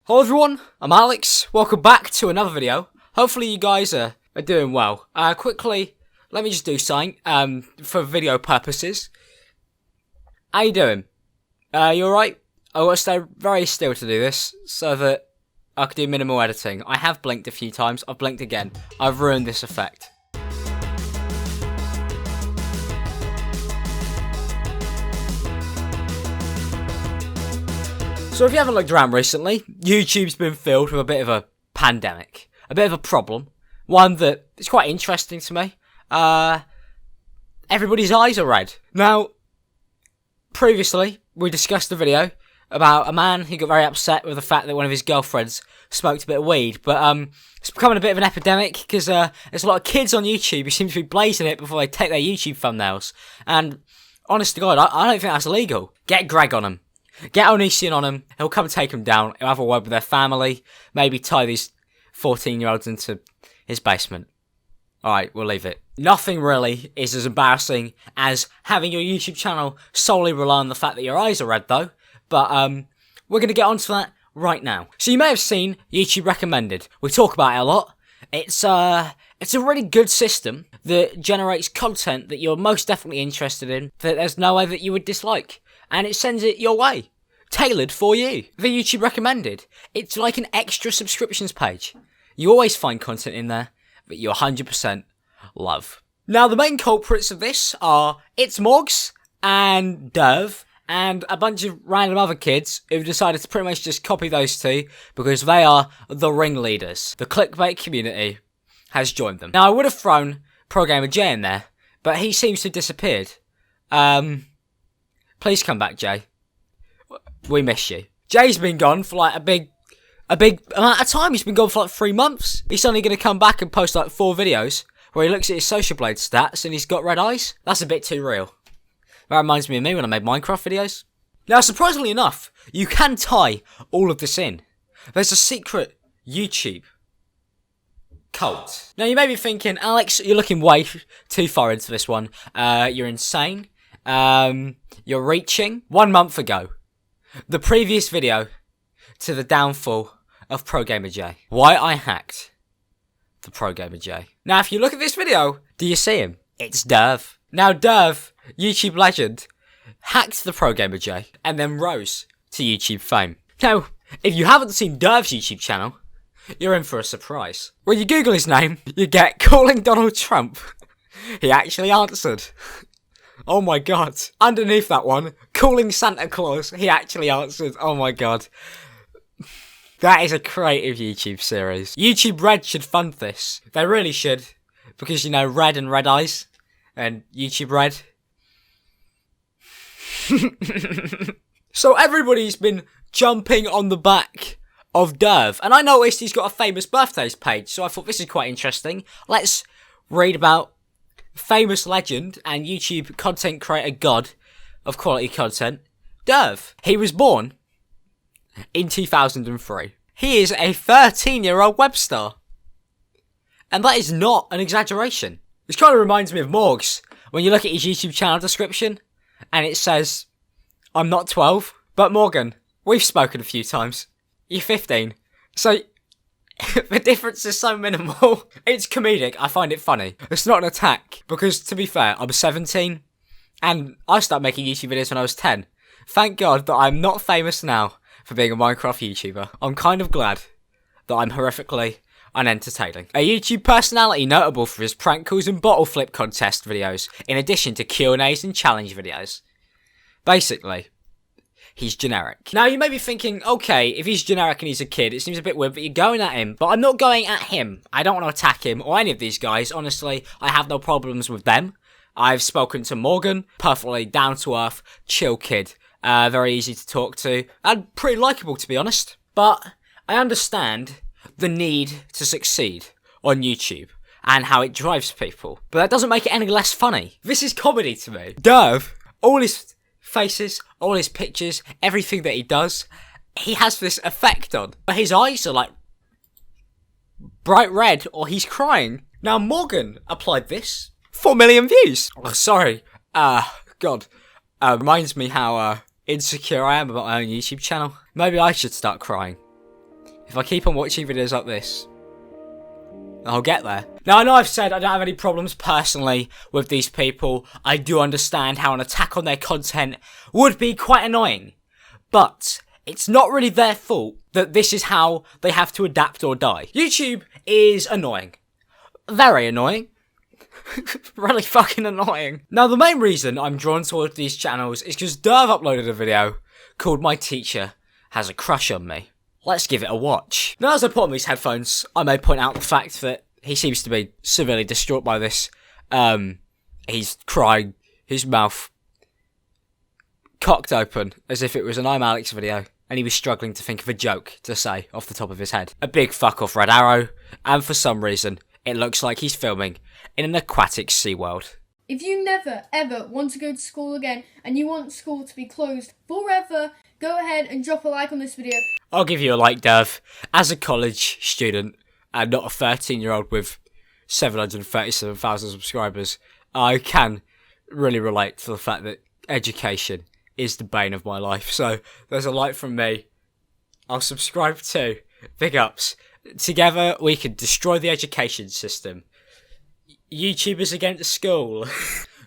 Hello everyone, I'm Alex. Welcome back to another video. Hopefully you guys are doing well. Quickly, let me just do something for video purposes. How you doing? You alright? I want to stay very still to do this so that I can do minimal editing. I have blinked a few times. I've blinked again. I've ruined this effect. So if you haven't looked around recently, YouTube's been filled with a bit of a pandemic. A bit of a problem. One that is quite interesting to me. Everybody's eyes are red. Now, previously, we discussed a video about a man who got very upset with the fact that one of his girlfriends smoked a bit of weed. But it's becoming a bit of an epidemic because there's a lot of kids on YouTube who seem to be blazing it before they take their YouTube thumbnails. And honest to God, I don't think that's illegal. Get Greg on him. Get Onision on him. He'll come take him down. He'll have a word with their family. Maybe tie these 14-year-olds into his basement. Alright, we'll leave it. Nothing really is as embarrassing as having your YouTube channel solely rely on the fact that your eyes are red, though. But we're going to get onto that right now. So you may have seen YouTube Recommended. We talk about it a lot. It's a really good system that generates content that you're most definitely interested in, that there's no way that you would dislike. And it sends it your way. Tailored for you. The YouTube Recommended. It's like an extra subscriptions page. You always find content in there that you 100% love. Now, the main culprits of this are it's Morgz and Durv and a bunch of random other kids who've decided to pretty much just copy those two because they are the ringleaders. The clickbait community has joined them. Now, I would have thrown TheProGamerJay in there, but he seems to have disappeared. Please come back, Jay. We miss you. Jay's been gone for like a big amount of time. He's been gone for like 3 months. He's suddenly going to come back and post like 4 videos where he looks at his Social Blade stats and he's got red eyes. That's a bit too real. That reminds me of me when I made Minecraft videos. Now, surprisingly enough, you can tie all of this in. There's a secret YouTube cult. Now, you may be thinking, Alex, you're looking way too far into this one. You're insane. You're reaching. 1 month ago, the previous video to the downfall of TheProGamerJay. Why I hacked TheProGamerJay. Now, if you look at this video, do you see him? It's Durv. Now, Durv, YouTube legend, hacked TheProGamerJay and then rose to YouTube fame. Now, if you haven't seen Durv's YouTube channel, you're in for a surprise. When you Google his name, you get calling Donald Trump. He actually answered. Oh my god. Underneath that one, calling Santa Claus, he actually answered. Oh my god. That is a creative YouTube series. YouTube Red should fund this. They really should. Because, you know, red and red eyes. And YouTube Red. So everybody's been jumping on the back of Durv. And I noticed he's got a famous birthdays page. So I thought this is quite interesting. Let's read about famous legend and YouTube content creator god of quality content, Durv. He was born in 2003. He is a 13-year-old web star. And that is not an exaggeration. This kind of reminds me of Morgz. When you look at his YouTube channel description, and it says, I'm not 12, but Morgan, we've spoken a few times. You're 15. So the difference is so minimal. It's comedic. I find it funny. It's not an attack. Because, to be fair, I'm 17. And I started making YouTube videos when I was 10. Thank God that I'm not famous now for being a Minecraft YouTuber. I'm kind of glad that I'm horrifically unentertaining. A YouTube personality notable for his prank calls and bottle flip contest videos, in addition to Q&As and challenge videos. Basically, he's generic. Now, you may be thinking, okay, if he's generic and he's a kid, it seems a bit weird that you're going at him. But I'm not going at him. I don't want to attack him or any of these guys. Honestly, I have no problems with them. I've spoken to Morgan, perfectly down-to-earth, chill kid. Very easy to talk to, and pretty likeable, to be honest. But I understand the need to succeed on YouTube and how it drives people. But that doesn't make it any less funny. This is comedy to me. Durv, all his faces, all his pictures, everything that he does, he has this effect on. But his eyes are like bright red or he's crying. Now Morgan applied this. 4 million views. Oh, sorry. God. Reminds me how insecure I am about my own YouTube channel. Maybe I should start crying. If I keep on watching videos like this, I'll get there. Now, I know I've said I don't have any problems personally with these people. I do understand how an attack on their content would be quite annoying. But it's not really their fault that this is how they have to adapt or die. YouTube is annoying. Very annoying. Really fucking annoying. Now, the main reason I'm drawn towards these channels is because Durv uploaded a video called My Teacher Has a Crush on Me. Let's give it a watch. Now, as I put on these headphones, I may point out the fact that he seems to be severely distraught by this. He's crying, his mouth cocked open as if it was an ImAllexx video, and he was struggling to think of a joke to say off the top of his head. A big fuck off red arrow, and for some reason, it looks like he's filming in an aquatic SeaWorld. If you never, ever want to go to school again, and you want school to be closed forever, go ahead and drop a like on this video. I'll give you a like, Durv. As a college student, and not a 13-year-old with 737,000 subscribers, I can really relate to the fact that education is the bane of my life. So, there's a like from me. I'll subscribe too. Big ups. Together, we can destroy the education system. YouTubers against school.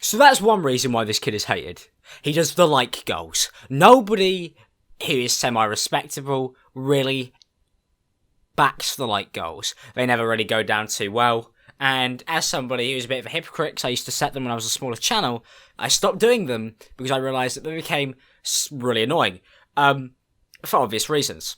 So that's one reason why this kid is hated. He does the like goals. Nobody who is semi-respectable really backs the like goals. They never really go down too well. And as somebody who's a bit of a hypocrite, because I used to set them when I was a smaller channel, I stopped doing them because I realised that they became really annoying. For obvious reasons.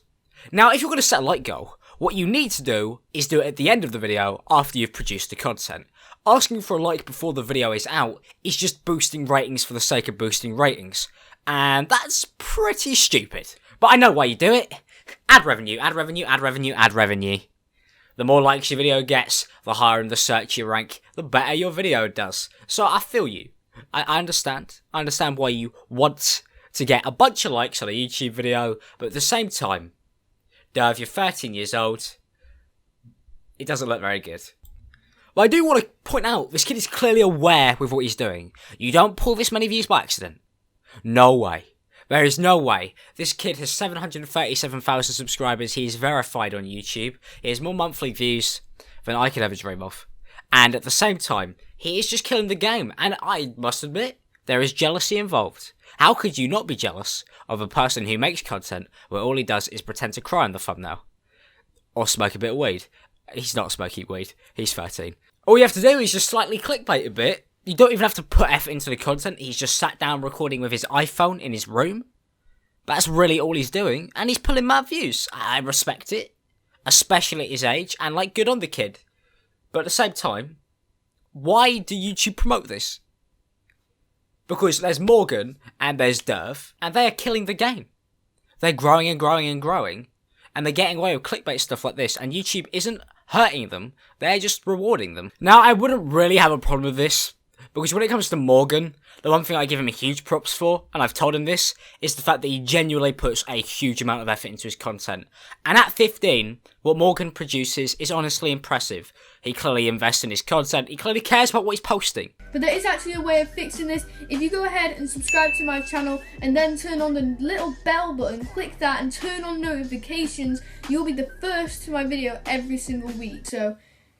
Now, if you're going to set a like goal, what you need to do is do it at the end of the video after you've produced the content. Asking for a like before the video is out is just boosting ratings for the sake of boosting ratings. And that's pretty stupid. But I know why you do it. Ad revenue, ad revenue, ad revenue, ad revenue. The more likes your video gets, the higher in the search you rank, the better your video does. So I feel you. I understand. I understand why you want to get a bunch of likes on a YouTube video, but at the same time, Durv, you're 13 years old. It doesn't look very good. But I do want to point out, this kid is clearly aware with what he's doing. You don't pull this many views by accident. No way. There is no way. This kid has 737,000 subscribers. He is verified on YouTube. He has more monthly views than I could ever dream of. And at the same time, he is just killing the game. And I must admit, there is jealousy involved. How could you not be jealous of a person who makes content where all he does is pretend to cry in the thumbnail? Or smoke a bit of weed? He's not smoking weed. He's 13. All you have to do is just slightly clickbait a bit. You don't even have to put effort into the content. He's just sat down recording with his iPhone in his room. That's really all he's doing. And he's pulling mad views. I respect it. Especially at his age. And like, good on the kid. But at the same time, why do YouTube promote this? Because there's Morgan and there's Durv. And they are killing the game. They're growing and growing and growing. And they're getting away with clickbait stuff like this. And YouTube isn't hurting them. They're just rewarding them. Now, I wouldn't really have a problem with this. Because when it comes to Morgan, the one thing I give him huge props for, and I've told him this, is the fact that he genuinely puts a huge amount of effort into his content. And at 15, what Morgan produces is honestly impressive. He clearly invests in his content, he clearly cares about what he's posting. But there is actually a way of fixing this. If you go ahead and subscribe to my channel and then turn on the little bell button, click that and turn on notifications, you'll be the first to my video every single week. So,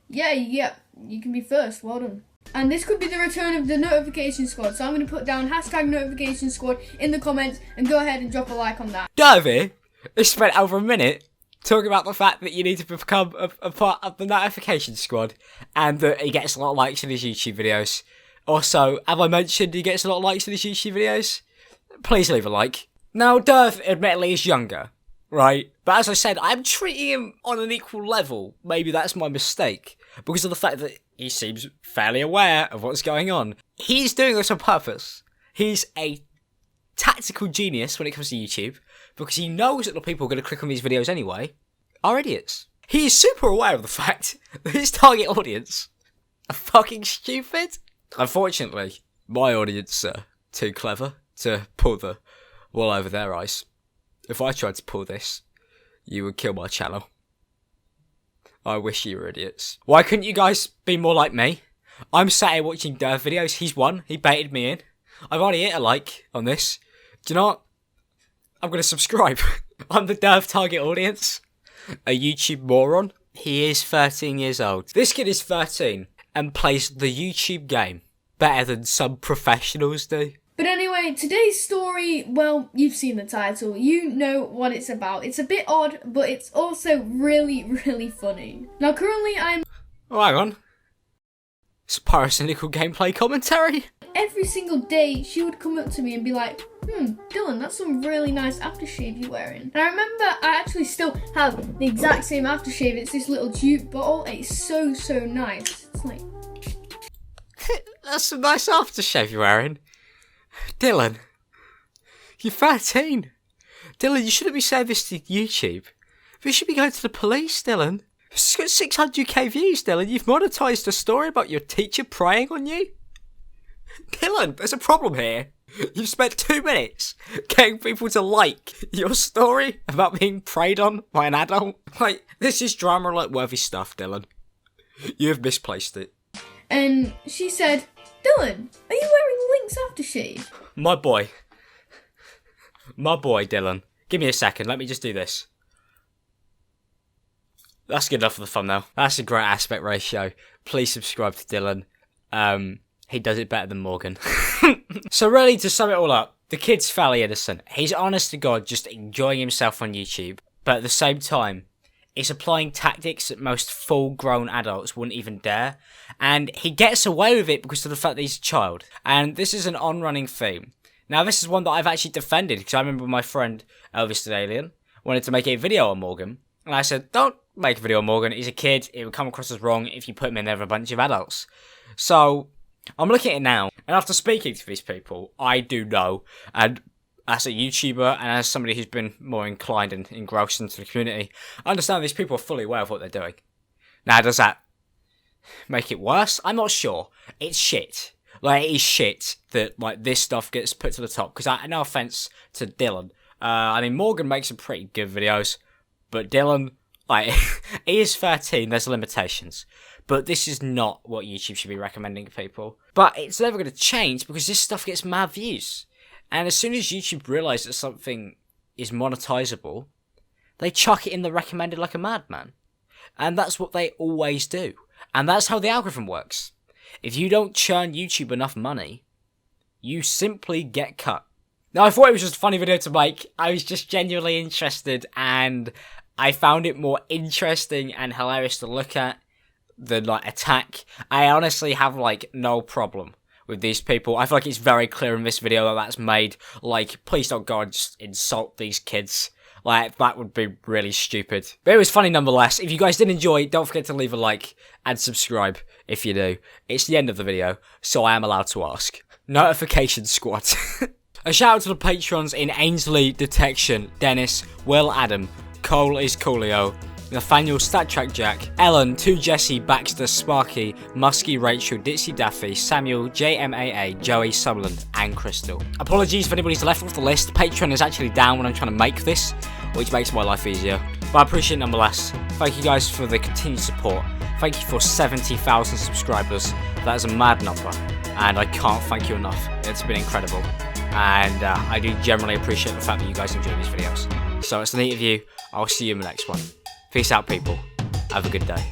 yeah, you can be first. Well done. And this could be the return of the notification squad. So I'm going to put down hashtag notification squad in the comments and go ahead and drop a like on that. Durv, they spent over a minute talking about the fact that you need to become a part of the notification squad and that he gets a lot of likes in his YouTube videos. Also, have I mentioned he gets a lot of likes in his YouTube videos? Please leave a like. Now, Durv admittedly is younger, right? But as I said, I'm treating him on an equal level. Maybe that's my mistake. Because of the fact that he seems fairly aware of what's going on. He's doing this on purpose. He's a tactical genius when it comes to YouTube. Because he knows that the people who are going to click on these videos anyway are idiots. He is super aware of the fact that his target audience are fucking stupid. Unfortunately, my audience are too clever to pull the wool over their eyes. If I tried to pull this, you would kill my channel. I wish you were idiots. Why couldn't you guys be more like me? I'm sat here watching Durv videos. He's won. He baited me in. I've already hit a like on this. Do you know what? I'm going to subscribe. I'm the Durv target audience. a YouTube moron. He is 13 years old. This kid is 13 and plays the YouTube game better than some professionals do. But anyway, today's story, well, you've seen the title. You know what it's about. It's a bit odd, but it's also really, really funny. Now, currently I'm... Oh, hang on. It's pyrocynical gameplay commentary. Every single day, she would come up to me and be like, Dylan, that's some really nice aftershave you're wearing. And I remember I actually still have the exact same aftershave. It's this little dupe bottle. It's so nice. It's like... That's some nice aftershave you're wearing. Dylan, you're 13. Dylan, you shouldn't be saying this to YouTube. You should be going to the police, Dylan. It's got 600k views, Dylan. You've monetized a story about your teacher preying on you. Dylan, there's a problem here. You've spent 2 minutes getting people to like your story about being preyed on by an adult. Like, this is drama alert worthy stuff, Dylan. You have misplaced it. And she said, Dylan, are you wearing Link's aftershave? My boy, Dylan. Give me a second, let me just do this. That's good enough for the thumbnail. That's a great aspect ratio. Please subscribe to Dylan. He does it better than Morgan. So really, to sum it all up, the kid's fairly innocent. He's honest to God just enjoying himself on YouTube. But at the same time, he's applying tactics that most full-grown adults wouldn't even dare. And he gets away with it because of the fact that he's a child. And this is an on-running theme. Now, this is one that I've actually defended, because I remember my friend, LiTAQ, wanted to make a video on Morgan. And I said, don't make a video on Morgan. He's a kid. It would come across as wrong if you put him in there with a bunch of adults. So, I'm looking at it now. And after speaking to these people, I do know, and as a YouTuber and as somebody who's been more inclined and engrossed into the community, I understand these people are fully aware of what they're doing. Now, does that make it worse? I'm not sure. It's shit. Like, it is shit that, like, this stuff gets put to the top. Because, no offense to Dylan. I mean, Morgan makes some pretty good videos. But Dylan, like, he is 13. There's limitations. But this is not what YouTube should be recommending to people. But it's never going to change because this stuff gets mad views. And as soon as YouTube realise that something is monetizable, they chuck it in the recommended like a madman. And that's what they always do. And that's how the algorithm works. If you don't churn YouTube enough money, you simply get cut. Now, I thought it was just a funny video to make. I was just genuinely interested, and I found it more interesting and hilarious to look at than, like, attack. I honestly have, like, no problem with these people. I feel like it's very clear in this video that that's made. Like, please don't go and just insult these kids. Like, that would be really stupid. But it was funny nonetheless. If you guys did enjoy, don't forget to leave a like and subscribe if you do. It's the end of the video, so I am allowed to ask. Notification squad. A shout out to the patrons in Ainsley, Detection, Dennis, Will Adam, ColeoIsCooleo, Nafanael, StatTrackJack, Ellen, twojesi, Baxter, Sparky, Musky, Rachael, DitzyDaffy, Samuel, JMAA, Joey, Summerland, and Crystal. Apologies if anybody's left off the list. Patreon is actually down when I'm trying to make this, which makes my life easier. But I appreciate it nonetheless. Thank you guys for the continued support. Thank you for 70,000 subscribers. That is a mad number, and I can't thank you enough. It's been incredible. And I do generally appreciate the fact that you guys enjoy these videos. So it's the neat of you. I'll see you in the next one. Peace out, people. Have a good day.